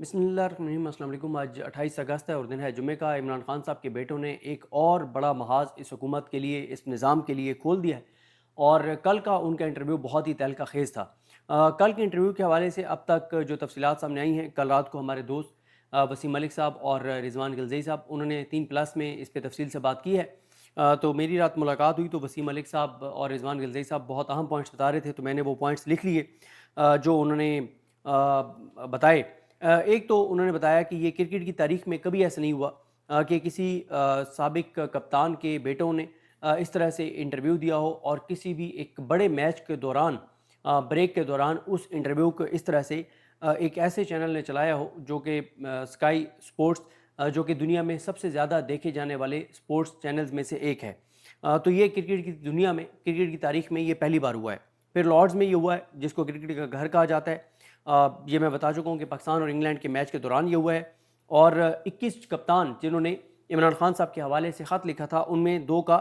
بسم اللہ الرحمن الرحیم۔ السلام علیکم۔ آج 28 اگست ہے اور دن ہے جمعہ کا۔ عمران خان صاحب کے بیٹوں نے ایک اور بڑا محاذ اس حکومت کے لیے، اس نظام کے لیے کھول دیا ہے، اور کل کا ان کا انٹرویو بہت ہی تہلکہ خیز تھا۔ کل کے انٹرویو کے حوالے سے اب تک جو تفصیلات سامنے آئی ہیں، کل رات کو ہمارے دوست وسیم ملک صاحب اور رضوان گلزئی صاحب، انہوں نے 3 پلس میں اس پہ تفصیل سے بات کی ہے۔ تو میری رات ملاقات ہوئی تو وسیم ملک صاحب اور رضوان گلزئی صاحب بہت اہم پوائنٹس بتا رہے تھے، تو میں نے وہ پوائنٹس لکھ لیے جو انہوں نے بتائے۔ ایک تو انہوں نے بتایا کہ یہ کرکٹ کی تاریخ میں کبھی ایسا نہیں ہوا کہ کسی سابق کپتان کے بیٹوں نے اس طرح سے انٹرویو دیا ہو، اور کسی بھی ایک بڑے میچ کے دوران، بریک کے دوران اس انٹرویو کو اس طرح سے ایک ایسے چینل نے چلایا ہو جو کہ اسکائی سپورٹس، جو کہ دنیا میں سب سے زیادہ دیکھے جانے والے سپورٹس چینلز میں سے ایک ہے۔ تو یہ کرکٹ کی دنیا میں، کرکٹ کی تاریخ میں یہ پہلی بار ہوا ہے۔ پھر لارڈز میں یہ ہوا ہے، جس کو کرکٹ کا گھر کہا جاتا ہے۔ یہ میں بتا چکا ہوں کہ پاکستان اور انگلینڈ کے میچ کے دوران یہ ہوا ہے، اور 21 کپتان جنہوں نے عمران خان صاحب کے حوالے سے خط لکھا تھا، ان میں 2 کا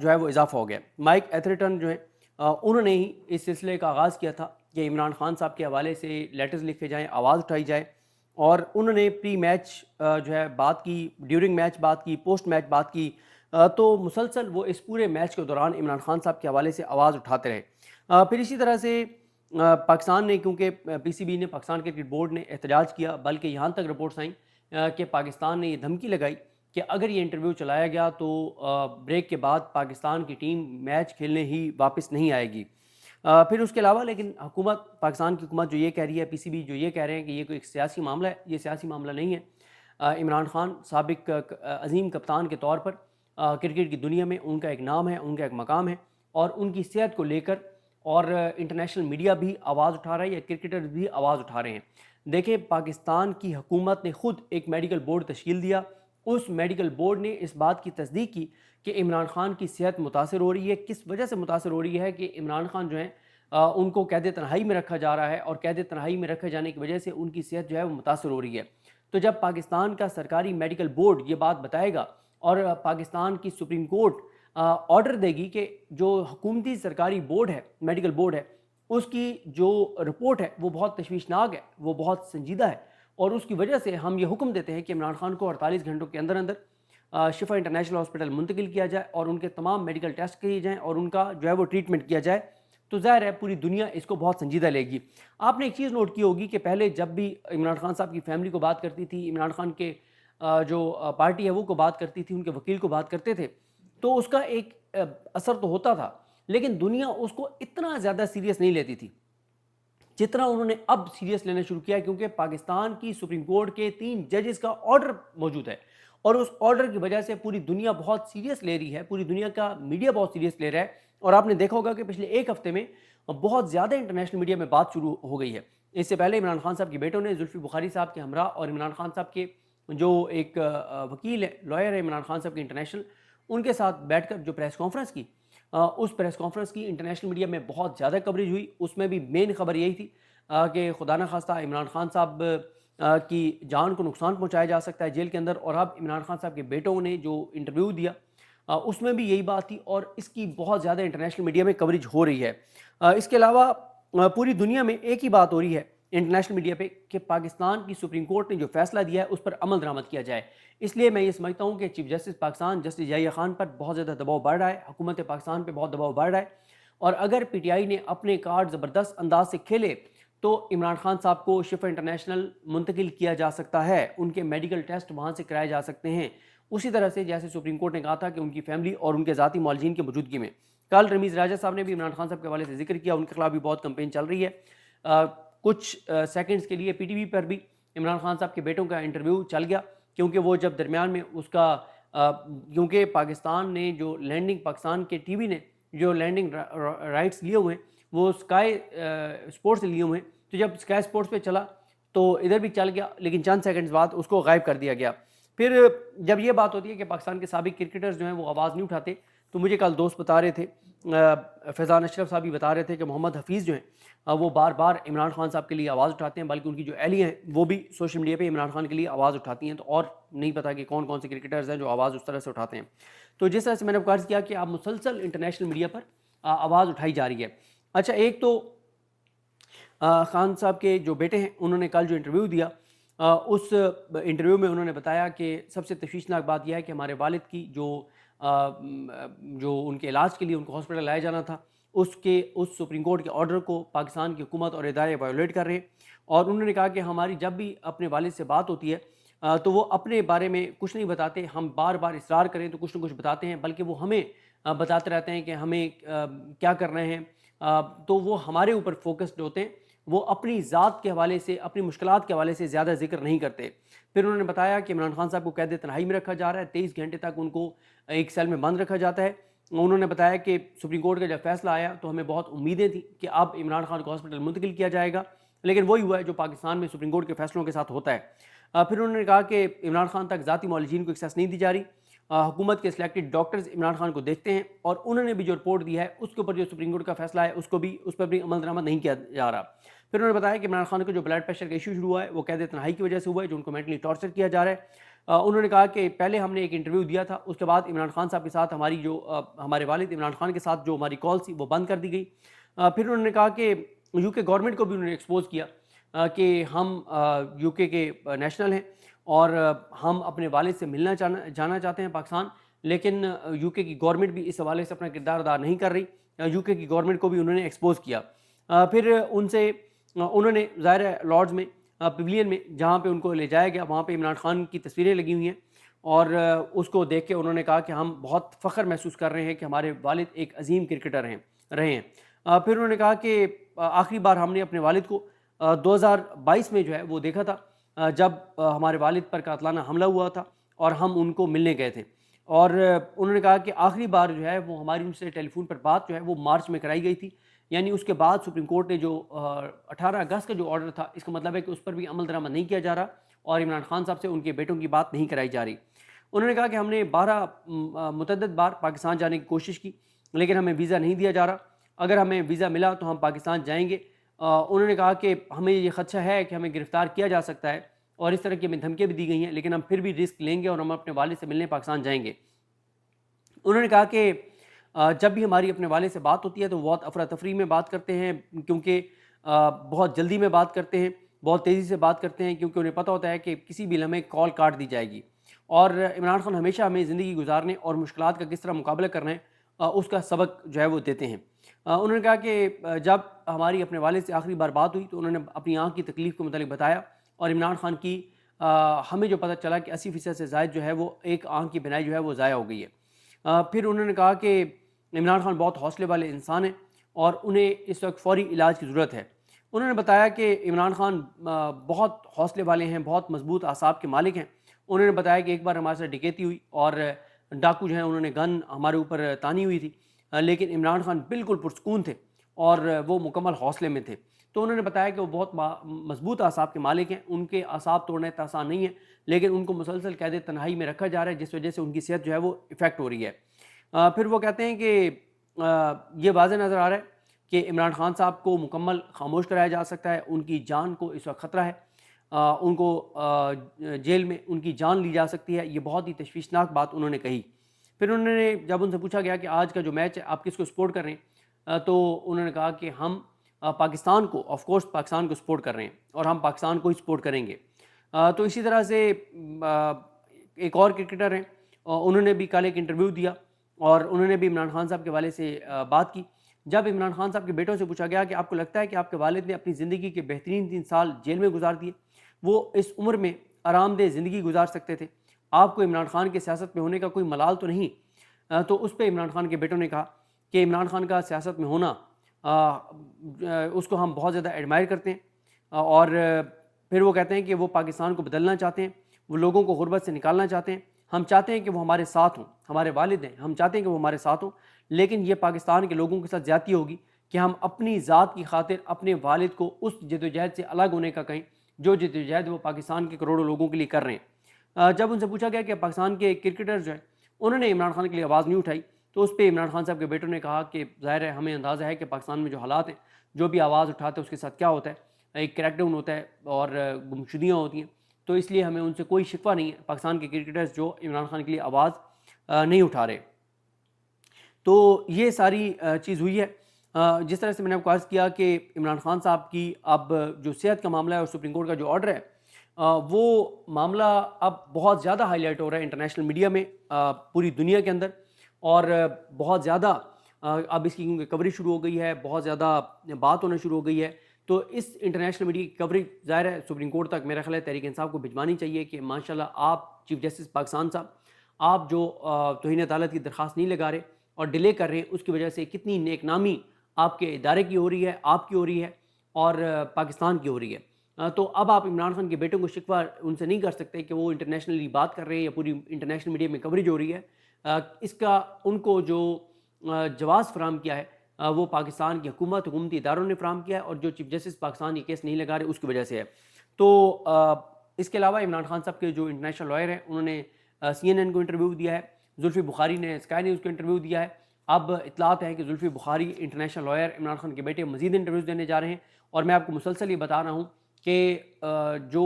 جو ہے وہ اضافہ ہو گیا۔ مائک ایتھرٹن جو ہیں، انہوں نے ہی اس سلسلے کا آغاز کیا تھا کہ عمران خان صاحب کے حوالے سے لیٹرز لکھے جائیں، آواز اٹھائی جائے، اور انہوں نے پری میچ جو ہے بات کی، ڈیورنگ میچ بات کی، پوسٹ میچ بات کی۔ تو مسلسل وہ اس پورے میچ کے دوران عمران خان صاحب کے حوالے سے آواز اٹھاتے رہے۔ پھر اسی طرح سے پاکستان نے، کیونکہ پی سی بی نے، پاکستان کرکٹ بورڈ نے احتجاج کیا، بلکہ یہاں تک رپورٹس آئیں کہ پاکستان نے یہ دھمکی لگائی کہ اگر یہ انٹرویو چلایا گیا تو بریک کے بعد پاکستان کی ٹیم میچ کھیلنے ہی واپس نہیں آئے گی۔ پھر اس کے علاوہ لیکن حکومت، پاکستان کی حکومت جو یہ کہہ رہی ہے، پی سی بی جو یہ کہہ رہے ہیں کہ یہ کوئی ایک سیاسی معاملہ ہے، یہ سیاسی معاملہ نہیں ہے۔ عمران خان سابق عظیم کپتان کے طور پر کرکٹ کی دنیا میں ان کا ایک نام ہے، ان کا ایک مقام ہے، اور ان کی صحت کو لے کر اور انٹرنیشنل میڈیا بھی آواز اٹھا رہا ہے، یا کرکٹر بھی آواز اٹھا رہے ہیں۔ دیکھیں، پاکستان کی حکومت نے خود ایک میڈیکل بورڈ تشکیل دیا، اس میڈیکل بورڈ نے اس بات کی تصدیق کی کہ عمران خان کی صحت متاثر ہو رہی ہے۔ کس وجہ سے متاثر ہو رہی ہے کہ عمران خان جو ہیں ان کو قید تنہائی میں رکھا جا رہا ہے، اور قید تنہائی میں رکھے جانے کی وجہ سے ان کی صحت جو ہے وہ متاثر ہو رہی ہے۔ تو جب پاکستان کا سرکاری میڈیکل بورڈ یہ بات بتائے گا، اور پاکستان کی سپریم کورٹ آرڈر دے گی کہ جو حکومتی سرکاری بورڈ ہے، میڈیکل بورڈ ہے، اس کی جو رپورٹ ہے وہ بہت تشویشناک ہے، وہ بہت سنجیدہ ہے، اور اس کی وجہ سے ہم یہ حکم دیتے ہیں کہ عمران خان کو 48 گھنٹوں کے اندر اندر شفا انٹرنیشنل ہاسپٹل منتقل کیا جائے، اور ان کے تمام میڈیکل ٹیسٹ کیے جائیں، اور ان کا جو ہے وہ ٹریٹمنٹ کیا جائے۔ تو ظاہر ہے پوری دنیا اس کو بہت سنجیدہ لے گی۔ آپ نے ایک چیز نوٹ کی ہوگی کہ پہلے جب بھی عمران خان صاحب کی فیملی کو بات کرتی تھی، عمران خان کے جو پارٹی ہے وہ کو بات کرتی تھی، ان کے وکیل کو بات کرتے تھے، تو اس کا ایک اثر تو ہوتا تھا، لیکن دنیا اس کو اتنا زیادہ سیریس نہیں لیتی تھی جتنا انہوں نے اب سیریس لینا شروع کیا، کیونکہ پاکستان کی سپریم کورٹ کے 3 ججز کا آرڈر موجود ہے، اور اس آرڈر کی وجہ سے پوری دنیا بہت سیریس لے رہی ہے، پوری دنیا کا میڈیا بہت سیریس لے رہا ہے۔ اور آپ نے دیکھا ہوگا کہ پچھلے ایک ہفتے میں بہت زیادہ انٹرنیشنل میڈیا میں بات شروع ہو گئی ہے۔ اس سے پہلے عمران خان صاحب کے بیٹوں نے زلفی بخاری صاحب کے ہمراہ، اور عمران خان صاحب کے جو ایک وکیل ہے، لائر ہے عمران خان صاحب کے انٹرنیشنل، ان کے ساتھ بیٹھ کر جو پریس کانفرنس کی، اس پریس کانفرنس کی انٹرنیشنل میڈیا میں بہت زیادہ کوریج ہوئی۔ اس میں بھی مین خبر یہی تھی کہ خدا نخواستہ عمران خان صاحب کی جان کو نقصان پہنچایا جا سکتا ہے جیل کے اندر، اور اب عمران خان صاحب کے بیٹوں نے جو انٹرویو دیا اس میں بھی یہی بات تھی، اور اس کی بہت زیادہ انٹرنیشنل میڈیا میں کوریج ہو رہی ہے۔ اس کے علاوہ پوری دنیا میں ایک ہی بات ہو رہی ہے انٹرنیشنل میڈیا پہ، کہ پاکستان کی سپریم کورٹ نے جو فیصلہ دیا ہے اس پر عمل درآمد کیا جائے۔ اس لیے میں یہ سمجھتا ہوں کہ chief justice Pakistan justice Yahya Khan پر بہت زیادہ دباؤ بڑھ رہا ہے، حکومت پاکستان پہ بہت دباؤ بڑھ رہا ہے، اور اگر پی ٹی آئی نے اپنے کارڈ زبردست انداز سے کھیلے تو عمران خان صاحب کو شفا انٹرنیشنل منتقل کیا جا سکتا ہے، ان کے میڈیکل ٹیسٹ وہاں سے کرائے جا سکتے ہیں، اسی طرح سے جیسے سپریم کورٹ نے کہا تھا کہ ان کی فیملی اور ان کے ذاتی معالجین کی موجودگی میں۔ کل رمیز راجہ صاحب نے بھی عمران خان صاحب کے حوالے سے ذکر کیا، ان کے خلاف بھی بہت کمپین چل رہی ہے۔ کچھ سیکنڈز کے لیے پی ٹی وی پر بھی عمران خان صاحب کے بیٹوں کا انٹرویو چل گیا، کیونکہ وہ جب درمیان میں اس کا کیونکہ پاکستان نے جو لینڈنگ، پاکستان کے ٹی وی نے جو لینڈنگ رائٹس لیے ہوئے ہیں وہ اسکائی اسپورٹس سے لیے ہوئے ہیں، تو جب اسکائی اسپورٹس پہ چلا تو ادھر بھی چل گیا، لیکن چند سیکنڈز بعد اس کو غائب کر دیا گیا۔ پھر جب یہ بات ہوتی ہے کہ پاکستان کے سابق کرکٹرز جو ہیں وہ آواز نہیں اٹھاتے، تو مجھے کل دوست بتا رہے تھے، فیضان اشرف صاحب بھی بتا رہے تھے کہ محمد حفیظ جو ہیں وہ بار بار عمران خان صاحب کے لیے آواز اٹھاتے ہیں، بلکہ ان کی جو اہلیہ ہیں وہ بھی سوشل میڈیا پہ عمران خان کے لیے آواز اٹھاتی ہیں، تو اور نہیں پتہ کہ کون کون سے کرکٹرز ہیں جو آواز اس طرح سے اٹھاتے ہیں۔ تو جس طرح سے میں نے عرض کیا کہ آپ مسلسل انٹرنیشنل میڈیا پر آواز اٹھائی جا رہی ہے۔ اچھا، ایک تو خان صاحب کے جو بیٹے ہیں انہوں نے کل جو انٹرویو دیا اس انٹرویو میں انہوں نے بتایا کہ سب سے تشویشناک بات یہ ہے کہ ہمارے والد کی جو ان کے علاج کے لیے ان کو ہاسپٹل لایا جانا تھا، اس سپریم کورٹ کے آرڈر کو پاکستان کی حکومت اور ادارے وائیولیٹ کر رہے ہیں۔ اور انہوں نے کہا کہ ہماری جب بھی اپنے والد سے بات ہوتی ہے تو وہ اپنے بارے میں کچھ نہیں بتاتے، ہم بار بار اصرار کریں تو کچھ نہ کچھ بتاتے ہیں، بلکہ وہ ہمیں بتاتے رہتے ہیں کہ ہمیں کیا کرنا ہے۔ تو وہ ہمارے اوپر فوکسڈ ہوتے ہیں، وہ اپنی ذات کے حوالے سے، اپنی مشکلات کے حوالے سے زیادہ ذکر نہیں کرتے۔ پھر انہوں نے بتایا کہ عمران خان صاحب کو قید تنہائی میں رکھا جا رہا ہے، 23 گھنٹے تک ان کو ایک سیل میں بند رکھا جاتا ہے۔ انہوں نے بتایا کہ سپریم کورٹ کا جب فیصلہ آیا تو ہمیں بہت امیدیں تھیں کہ اب عمران خان کو ہاسپٹل منتقل کیا جائے گا، لیکن وہی ہوا ہے جو پاکستان میں سپریم کورٹ کے فیصلوں کے ساتھ ہوتا ہے۔ پھر انہوں نے کہا کہ عمران خان تک ذاتی معالجین کو ایکسیس نہیں دی جا رہی، حکومت کے سلیکٹڈ ڈاکٹرز عمران خان کو دیکھتے ہیں، اور انہوں نے بھی جو رپورٹ دی ہے اس کے اوپر جو سپریم کورٹ کا فیصلہ ہے اس پر بھی عمل درآمد نہیں کیا جا رہا۔ پھر انہوں نے بتایا کہ عمران خان کو جو بلڈ پریشر کا ایشو شروع ہوا ہے وہ قید تنہائی کی وجہ سے ہوا ہے، جو ان کو مینٹلی ٹارچر کیا جا رہا ہے۔ انہوں نے کہا کہ پہلے ہم نے ایک انٹرویو دیا تھا، اس کے بعد عمران خان صاحب کے ساتھ ہمارے والد عمران خان کے ساتھ جو ہماری کال تھی وہ بند کر دی گئی۔ پھر انہوں نے کہا کہ یو کے گورنمنٹ کو بھی انہوں نے ایکسپوز کیا کہ ہم یو کے نیشنل ہیں اور ہم اپنے والد سے ملنا جانا چاہتے ہیں پاکستان، لیکن یو کے کی گورنمنٹ بھی اس حوالے سے اپنا کردار ادا نہیں کر رہی۔ یو کے کی گورنمنٹ کو بھی انہوں نے ایکسپوز کیا۔ پھر انہوں نے ظاہر ہے لارڈز میں پویلین میں جہاں پہ ان کو لے جایا گیا، وہاں پہ عمران خان کی تصویریں لگی ہوئی ہیں، اور اس کو دیکھ کے انہوں نے کہا کہ ہم بہت فخر محسوس کر رہے ہیں کہ ہمارے والد ایک عظیم کرکٹر رہے ہیں۔ پھر انہوں نے کہا کہ آخری بار ہم نے اپنے والد کو 2022 میں جو ہے وہ دیکھا تھا، جب ہمارے والد پر قاتلانہ حملہ ہوا تھا اور ہم ان کو ملنے گئے تھے، اور انہوں نے کہا کہ آخری بار جو ہے وہ ہماری ان سے ٹیلی فون پر بات جو ہے وہ مارچ میں کرائی گئی تھی، یعنی اس کے بعد سپریم کورٹ نے جو 18 اگست کا جو آرڈر تھا، اس کا مطلب ہے کہ اس پر بھی عمل درآمد نہیں کیا جا رہا اور عمران خان صاحب سے ان کے بیٹوں کی بات نہیں کرائی جا رہی۔ انہوں نے کہا کہ ہم نے 12 متعدد بار پاکستان جانے کی کوشش کی، لیکن ہمیں ویزا نہیں دیا جا رہا، اگر ہمیں ویزا ملا تو ہم پاکستان جائیں گے۔ انہوں نے کہا کہ ہمیں یہ خدشہ ہے کہ ہمیں گرفتار کیا جا سکتا ہے، اور اس طرح کی ہمیں دھمکیاں بھی دی گئی ہیں، لیکن ہم پھر بھی رسک لیں گے اور ہم اپنے والد سے ملنے پاکستان جائیں گے۔ انہوں نے کہا کہ جب بھی ہماری اپنے والد سے بات ہوتی ہے تو وہ بہت افراتفری میں بات کرتے ہیں، کیونکہ بہت جلدی میں بات کرتے ہیں، بہت تیزی سے بات کرتے ہیں، کیونکہ انہیں پتہ ہوتا ہے کہ کسی بھی لمحے کال کاٹ دی جائے گی۔ اور عمران خان ہمیشہ ہمیں زندگی گزارنے اور مشکلات کا کس طرح مقابلہ کرنا ہے اس کا سبق جو ہے وہ دیتے ہیں۔ انہوں نے کہا کہ جب ہماری اپنے والد سے آخری بار بات ہوئی تو انہوں نے اپنی آنکھ کی تکلیف کے متعلق بتایا، اور عمران خان کی ہمیں جو پتہ چلا کہ 80% سے زائد جو ہے وہ ایک آنکھ کی بینائی جو ہے وہ ضائع ہو گئی ہے۔ پھر انہوں نے کہا کہ عمران خان بہت حوصلے والے انسان ہیں اور انہیں اس وقت فوری علاج کی ضرورت ہے۔ انہوں نے بتایا کہ عمران خان بہت حوصلے والے ہیں، بہت مضبوط اعصاب کے مالک ہیں۔ انہوں نے بتایا کہ ایک بار ہمارے ساتھ ڈکیتی ہوئی اور ڈاکو جو ہیں انہوں نے گن ہمارے اوپر تانی ہوئی تھی، لیکن عمران خان بالکل پرسکون تھے اور وہ مکمل حوصلے میں تھے۔ تو انہوں نے بتایا کہ وہ بہت مضبوط اعصاب کے مالک ہیں، ان کے اعصاب توڑنا اتنا آسان نہیں ہے، لیکن ان کو مسلسل قید تنہائی میں رکھا جا رہا ہے، جس وجہ سے ان کی صحت جو ہے وہ افیکٹ ہو رہی ہے۔ پھر وہ کہتے ہیں کہ یہ واضح نظر آ رہا ہے کہ عمران خان صاحب کو مکمل خاموش کرایا جا سکتا ہے، ان کی جان کو اس وقت خطرہ ہے، ان کو جیل میں ان کی جان لی جا سکتی ہے۔ یہ بہت ہی تشویشناک بات انہوں نے کہی۔ پھر انہوں نے جب ان سے پوچھا گیا کہ آج کا جو میچ ہے آپ کس کو سپورٹ کر رہے ہیں، تو انہوں نے کہا کہ ہم پاکستان کو، آف کورس پاکستان کو سپورٹ کر رہے ہیں اور ہم پاکستان کو ہی سپورٹ کریں گے۔ تو اسی طرح سے ایک اور کرکٹر ہیں، انہوں نے بھی کل ایک انٹرویو دیا اور انہوں نے بھی عمران خان صاحب کے والد سے بات کی۔ جب عمران خان صاحب کے بیٹوں سے پوچھا گیا کہ آپ کو لگتا ہے کہ آپ کے والد نے اپنی زندگی کے بہترین 3 سال جیل میں گزار دیے، وہ اس عمر میں آرام دہ زندگی گزار سکتے تھے، آپ کو عمران خان کے سیاست میں ہونے کا کوئی ملال تو نہیں؟ تو اس پہ عمران خان کے بیٹوں نے کہا کہ عمران خان کا سیاست میں ہونا اس کو ہم بہت زیادہ ایڈمائر کرتے ہیں، اور پھر وہ کہتے ہیں کہ وہ پاکستان کو بدلنا چاہتے ہیں، وہ لوگوں کو غربت سے نکالنا چاہتے ہیں، ہم چاہتے ہیں کہ وہ ہمارے ساتھ ہوں، ہمارے والد ہیں، ہم چاہتے ہیں کہ وہ ہمارے ساتھ ہوں، لیکن یہ پاکستان کے لوگوں کے ساتھ زیادتی ہوگی کہ ہم اپنی ذات کی خاطر اپنے والد کو اس جدوجہد سے الگ ہونے کا کہیں جو جدوجہد وہ پاکستان کے کروڑوں لوگوں کے لیے کر رہے ہیں۔ جب ان سے پوچھا گیا کہ پاکستان کے کرکٹرز جو ہیں انہوں نے عمران خان کے لیے آواز نہیں اٹھائی، تو اس پہ عمران خان صاحب کے بیٹوں نے کہا کہ ظاہر ہے ہمیں اندازہ ہے کہ پاکستان میں جو حالات ہیں، جو بھی آواز اٹھاتے ہیں اس کے ساتھ کیا ہوتا ہے، ایک کریک ڈاؤن ہوتا ہے اور گمشدگیاں ہوتی ہیں، تو اس لیے ہمیں ان سے کوئی شکوہ نہیں ہے پاکستان کے کرکٹرز جو عمران خان کے لیے آواز نہیں اٹھا رہے۔ تو یہ ساری چیز ہوئی ہے۔ جس طرح سے میں نے آپ کو عرض کیا کہ عمران خان صاحب کی اب جو صحت کا معاملہ ہے اور سپریم کورٹ کا جو آرڈر ہے وہ معاملہ اب بہت زیادہ ہائی لائٹ ہو رہا ہے انٹرنیشنل میڈیا میں، پوری دنیا کے اندر، اور بہت زیادہ اب اس کی کیونکہ کوریج شروع ہو گئی ہے، بہت زیادہ بات ہونا شروع ہو گئی ہے، تو اس انٹرنیشنل میڈیا کی کوریج ظاہر ہے سپریم کورٹ تک میرا خیال ہے تحریک انصاف کو بھجوانی چاہیے کہ ماشاءاللہ آپ چیف جسٹس پاکستان صاحب، آپ جو توہین عدالت کی درخواست نہیں لگا رہے اور ڈیلے کر رہے ہیں، اس کی وجہ سے کتنی نیک نامی آپ کے ادارے کی ہو رہی ہے، آپ کی ہو رہی ہے، اور پاکستان کی ہو رہی ہے۔ تو اب آپ عمران خان کے بیٹوں کو شکوہ ان سے نہیں کر سکتے کہ وہ انٹرنیشنلی بات کر رہے ہیں یا پوری انٹرنیشنل میڈیا میں کوریج ہو رہی ہے۔ اس کا ان کو جو جواز فراہم کیا ہے وہ پاکستان کی حکومتی اداروں نے فراہم کیا ہے، اور جو چیف جسٹس پاکستان یہ کیس نہیں لگا رہے اس کی وجہ سے ہے۔ تو اس کے علاوہ عمران خان صاحب کے جو انٹرنیشنل لائر ہیں انہوں نے CNN کو انٹرویو دیا ہے، زلفی بخاری نے اسکائی نیوز کو انٹرویو دیا ہے۔ اب اطلاعات ہیں کہ زلفی بخاری انٹرنیشنل لائر عمران خان کے بیٹے مزید انٹرویوز دینے جا رہے ہیں، اور میں آپ کو مسلسل یہ بتا رہا ہوں کہ جو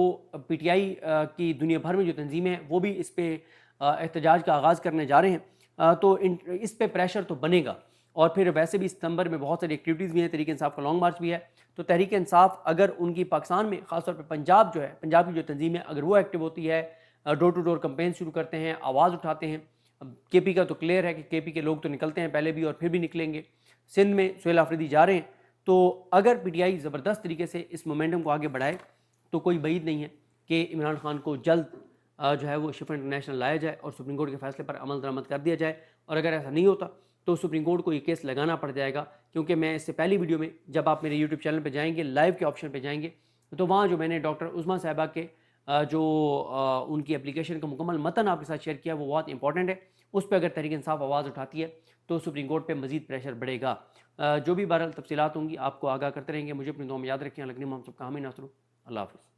PTI کی دنیا بھر میں جو تنظیمیں ہیں وہ بھی اس پہ احتجاج کا آغاز کرنے جا رہے ہیں، تو اس پہ پریشر تو بنے گا، اور پھر ویسے بھی ستمبر میں بہت ساری ایکٹیویٹیز بھی ہیں، تحریک انصاف کا لانگ مارچ بھی ہے، تو تحریک انصاف اگر ان کی پاکستان میں خاص طور پہ پنجاب جو ہے، پنجاب کی جو تنظیم ہے اگر وہ ایکٹیو ہوتی ہے، ڈور ٹو ڈور کمپین شروع کرتے ہیں، آواز اٹھاتے ہیں، KP کا تو کلیئر ہے کہ KP کے لوگ تو نکلتے ہیں پہلے بھی اور پھر بھی نکلیں گے، سندھ میں سہیل آفریدی جا رہے ہیں، تو اگر PTI زبردست طریقے سے اس مومنٹم کو آگے بڑھائے تو کوئی بعید نہیں ہے کہ عمران خان کو جلد جو ہے وہ شفا انٹرنیشنل لایا جائے اور سپریم کورٹ کے فیصلے پر عمل درآمد کر دیا جائے، اور اگر ایسا نہیں ہوتا تو سپریم کورٹ کو یہ کیس لگانا پڑ جائے گا، کیونکہ میں اس سے پہلی ویڈیو میں جب آپ میرے یوٹیوب چینل پہ جائیں گے، لائیو کے آپشن پہ جائیں گے، تو وہاں جو میں نے ڈاکٹر عظمیٰ صاحبہ کے جو ان کی اپلیکیشن کا مکمل متن آپ کے ساتھ شیئر کیا وہ بہت امپورٹنٹ ہے، اس پہ اگر تحریک انصاف آواز اٹھاتی ہے تو سپریم کورٹ پہ مزید پریشر بڑھے گا۔ جو بھی بہرحال تفصیلات ہوں گی آپ کو آگاہ کرتے رہیں گے۔ مجھے اپنی دعا میں یاد رکھیں، لگنی ہم سب کا حامی ناصر ہوں۔ اللہ حافظ۔